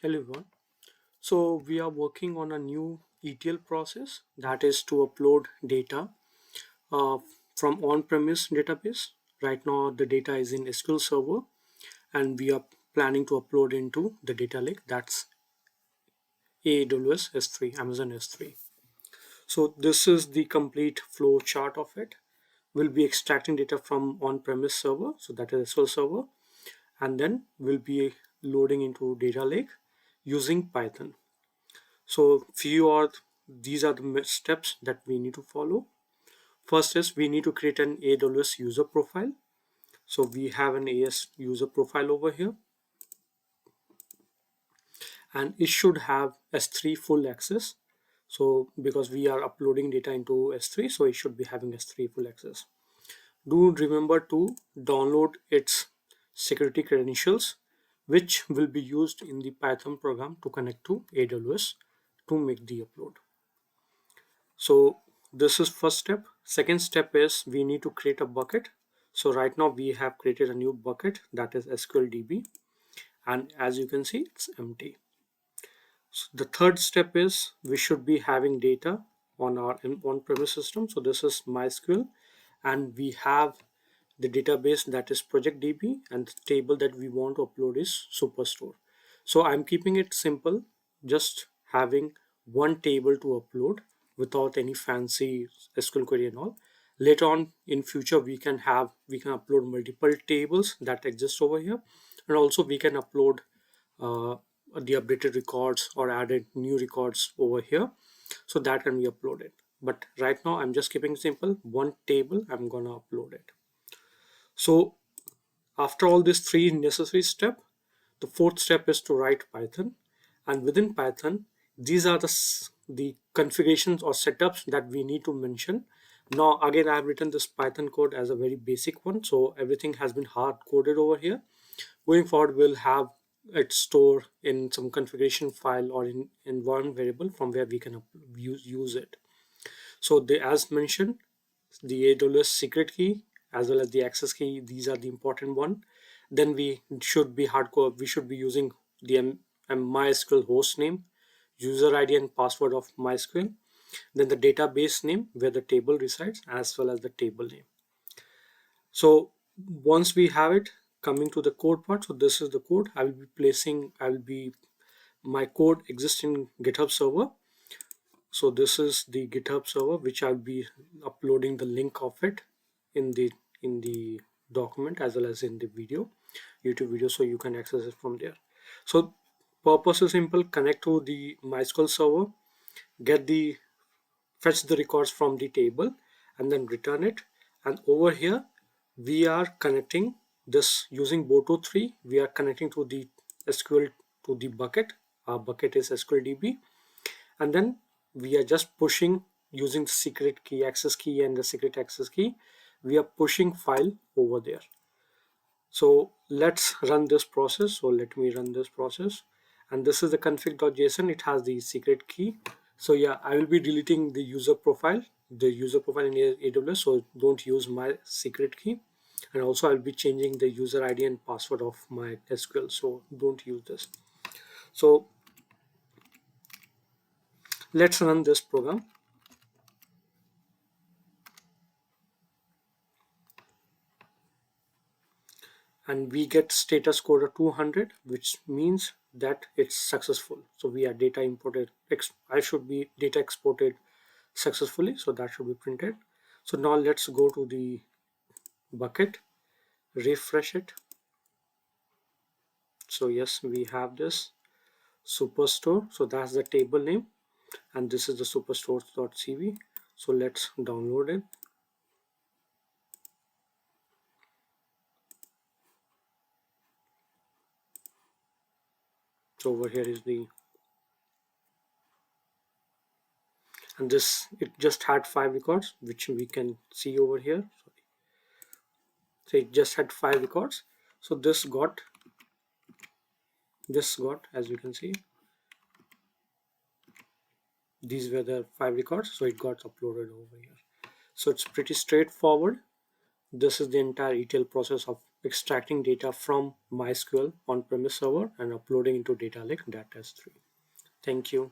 Hello everyone. So we are working on a new ETL process that is to upload data uh, from on-premise database. Right now the data is in SQL Server and we are planning to upload into the data lake, that's AWS S3, Amazon S3. So this is the complete flow chart of it. We'll be extracting data from on-premise server, so that is SQL Server, and then we'll be loading into data lake using Python. So these are the steps that we need to follow. First is we need to create an AWS user profile. So we have an AS user profile over here, and it should have S3 full access. So because we are uploading data into S3, so it should be having S3 full access. Do remember to download its security credentials, which will be used in the Python program to connect to AWS to make the upload. So this is first step. Second step is we need to create a bucket. So right now we have created a new bucket, that is SQLDB, and as you can see it's empty. So the third step is we should be having data on our on-premise system. So this is MySQL, and we have the database, that is project.db, and the table that we want to upload is Superstore. So I'm keeping it simple, just having one table to upload without any fancy SQL query and all. Later on in future we can upload multiple tables that exist over here, and also we can upload uh, the updated records or added new records over here, so that can be uploaded. But right now I'm just keeping it simple, one table, I'm gonna upload it. So after all these three necessary steps, the fourth step is to write Python, and within Python these are the configurations or setups that we need to mention. Now again, I have written this Python code as a very basic one, so everything has been hard coded over here. Going forward we'll have it stored in some configuration file or in environment variable from where we can use it. So as mentioned, the AWS secret key as well as the access key, these are the important one. Then we should be hardcore, we should be using the MySQL host name, user ID and password of MySQL, then the database name where the table resides, as well as the table name. So once we have it, coming to the code part, so this is the code my code exists in GitHub server. So this is the GitHub server, which I'll be uploading the link of it in the document as well as in the YouTube video, so you can access it from there. So purpose is simple: connect to the MySQL server, fetch the records from the table, and then return it. And over here we are connecting this using Boto3. We are connecting to the SQL, to the bucket. Our bucket is SQLDB, and then we are just pushing using the secret key access key and the secret access key. We are pushing file over there. So let's run this process. So let me run this process, and this is the config.json. It has the secret key. So yeah, I will be deleting the user profile in AWS, so don't use my secret key. And also I'll be changing the user ID and password of my SQL, so don't use this. So let's run this program. And we get status code of 200, which means that it's successful. So we are data imported, I should be data exported successfully, so that should be printed. So now let's go to the bucket, refresh it. So yes, we have this Superstore, so that's the table name, and this is the superstore.cv. So let's download it. So over here is the, and this, it just had 5 records, which we can see over here. So it just had 5 records. So this got, as you can see, these were the 5 records, so it got uploaded over here. So it's pretty straightforward. This is the entire ETL process of extracting data from MySQL on-premise server and uploading into Data Lake. That is 3. Thank you.